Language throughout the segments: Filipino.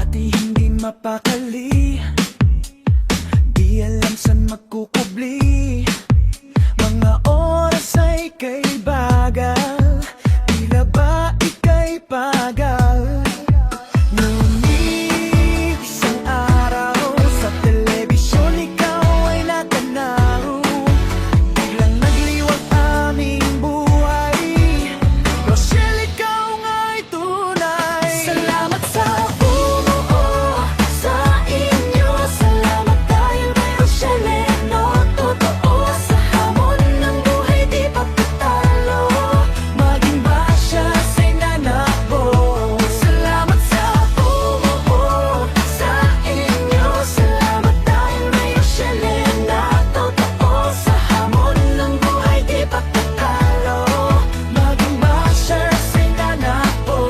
Dati hindi mapakali, di alam saan magkukubli. Mga oras ay kay bagal, tila ba ika'y pagal. Ngunit isang araw sa telebisyon ikaw ay natanaw, biglang nagliwag aming buhay. Rochelle, ikaw nga'y tunay. Salamat sa bumuo sa inyo, salamat dahil may Rochelle, no? Totoo sa hamon ng buhay di pagkatalo, maging basya sa'y nanakbo. Salamat sa bumuo sa inyo, salamat dahil may Rochelle, na totoo sa hamon ng buhay di pagkatalo, maging basya sa'y nanakbo.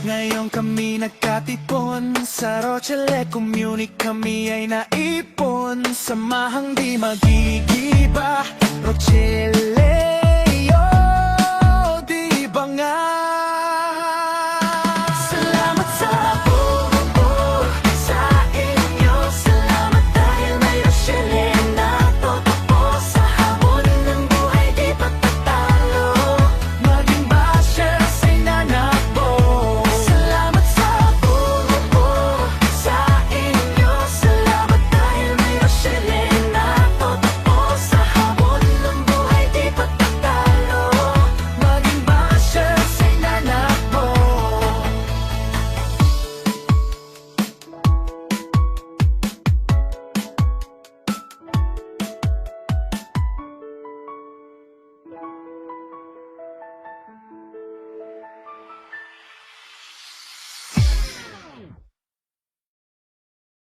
Ngayon kami nagkatipon sa Rochelle Community, kami ay naipon, samahang di magigiba. Rochelle